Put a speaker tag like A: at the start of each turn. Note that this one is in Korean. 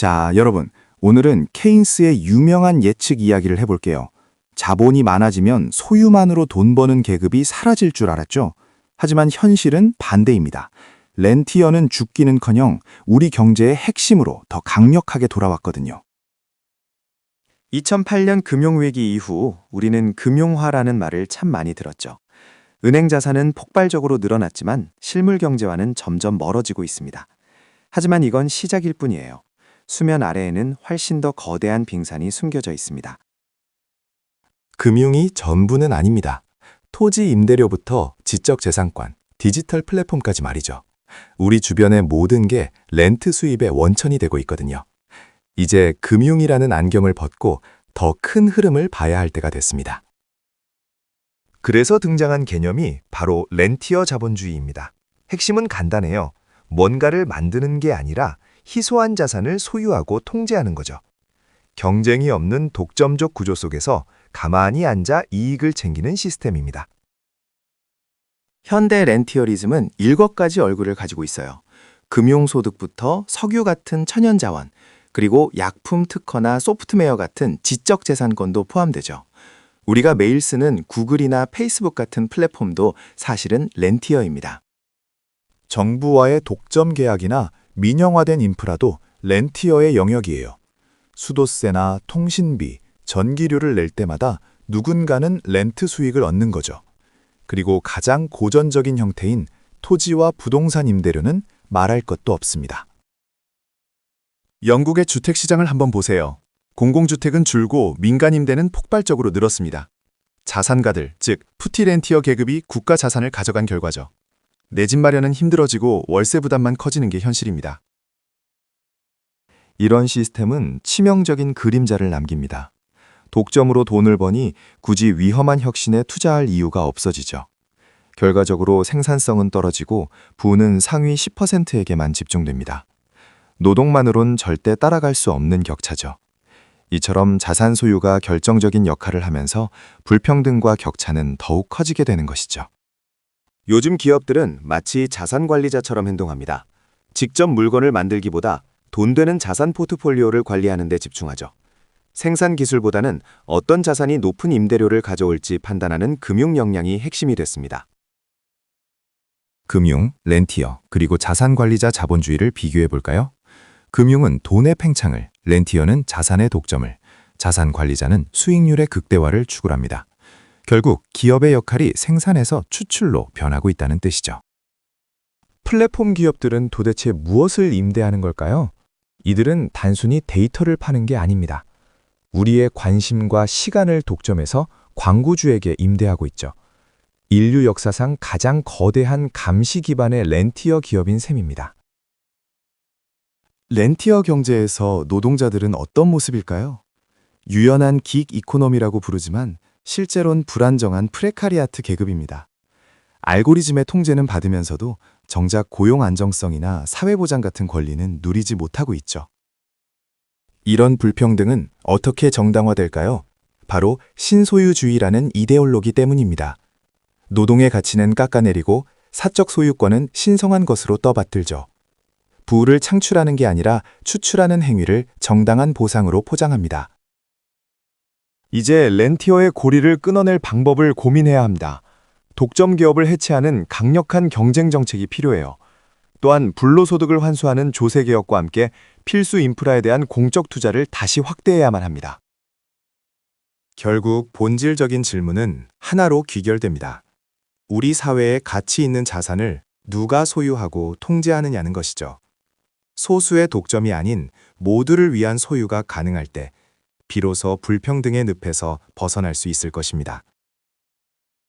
A: 자, 여러분, 오늘은 케인스의 유명한 예측 이야기를 해볼게요. 자본이 많아지면 소유만으로 돈 버는 계급이 사라질 줄 알았죠? 하지만 현실은 반대입니다. 렌티어는 죽기는커녕 우리 경제의 핵심으로 더 강력하게 돌아왔거든요.
B: 2008년 금융위기 이후 우리는 금융화라는 말을 참 많이 들었죠. 은행 자산은 폭발적으로 늘어났지만 실물 경제와는 점점 멀어지고 있습니다. 하지만 이건 시작일 뿐이에요. 수면 아래에는 훨씬 더 거대한 빙산이 숨겨져 있습니다.
C: 금융이 전부는 아닙니다. 토지 임대료부터 지적재산권, 디지털 플랫폼까지 말이죠. 우리 주변의 모든 게 렌트 수입의 원천이 되고 있거든요. 이제 금융이라는 안경을 벗고 더 큰 흐름을 봐야 할 때가 됐습니다.
D: 그래서 등장한 개념이 바로 렌티어 자본주의입니다. 핵심은 간단해요. 뭔가를 만드는 게 아니라 희소한 자산을 소유하고 통제하는 거죠. 경쟁이 없는 독점적 구조 속에서 가만히 앉아 이익을 챙기는 시스템입니다.
B: 현대 렌티어리즘은 7가지 얼굴을 가지고 있어요. 금융소득부터 석유 같은 천연자원, 그리고 약품 특허나 소프트웨어 같은 지적재산권도 포함되죠. 우리가 매일 쓰는 구글이나 페이스북 같은 플랫폼도 사실은 렌티어입니다.
C: 정부와의 독점 계약이나 민영화된 인프라도 렌티어의 영역이에요. 수도세나 통신비, 전기료를 낼 때마다 누군가는 렌트 수익을 얻는 거죠. 그리고 가장 고전적인 형태인 토지와 부동산 임대료는 말할 것도 없습니다. 영국의 주택시장을 한번 보세요. 공공주택은 줄고 민간 임대는 폭발적으로 늘었습니다. 자산가들, 즉 푸티렌티어 계급이 국가 자산을 가져간 결과죠. 내 집 마련은 힘들어지고 월세 부담만 커지는 게 현실입니다.
A: 이런 시스템은 치명적인 그림자를 남깁니다. 독점으로 돈을 버니 굳이 위험한 혁신에 투자할 이유가 없어지죠. 결과적으로 생산성은 떨어지고 부는 상위 10%에게만 집중됩니다. 노동만으론 절대 따라갈 수 없는 격차죠. 이처럼 자산 소유가 결정적인 역할을 하면서 불평등과 격차는 더욱 커지게 되는 것이죠.
B: 요즘 기업들은 마치 자산 관리자처럼 행동합니다. 직접 물건을 만들기보다 돈 되는 자산 포트폴리오를 관리하는 데 집중하죠. 생산 기술보다는 어떤 자산이 높은 임대료를 가져올지 판단하는 금융 역량이 핵심이 됐습니다.
C: 금융, 렌티어, 그리고 자산관리자 자본주의를 비교해 볼까요? 금융은 돈의 팽창을, 렌티어는 자산의 독점을, 자산관리자는 수익률의 극대화를 추구합니다. 결국 기업의 역할이 생산에서 추출로 변하고 있다는 뜻이죠. 플랫폼 기업들은 도대체 무엇을 임대하는 걸까요? 이들은 단순히 데이터를 파는 게 아닙니다. 우리의 관심과 시간을 독점해서 광고주에게 임대하고 있죠. 인류 역사상 가장 거대한 감시 기반의 렌티어 기업인 셈입니다.
A: 렌티어 경제에서 노동자들은 어떤 모습일까요? 유연한 긱 이코노미라고 부르지만 실제론 불안정한 프레카리아트 계급입니다. 알고리즘의 통제는 받으면서도 정작 고용 안정성이나 사회보장 같은 권리는 누리지 못하고 있죠. 이런 불평등은 어떻게 정당화될까요? 바로 신소유주의라는 이데올로기 때문입니다. 노동의 가치는 깎아내리고 사적 소유권은 신성한 것으로 떠받들죠. 부를 창출하는 게 아니라 추출하는 행위를 정당한 보상으로 포장합니다.
D: 이제 렌티어의 고리를 끊어낼 방법을 고민해야 합니다. 독점 기업을 해체하는 강력한 경쟁 정책이 필요해요. 또한 불로소득을 환수하는 조세 개혁과 함께 필수 인프라에 대한 공적 투자를 다시 확대해야만 합니다.
C: 결국 본질적인 질문은 하나로 귀결됩니다. 우리 사회에 가치 있는 자산을 누가 소유하고 통제하느냐는 것이죠. 소수의 독점이 아닌 모두를 위한 소유가 가능할 때 비로소 불평등의 늪에서 벗어날 수 있을 것입니다.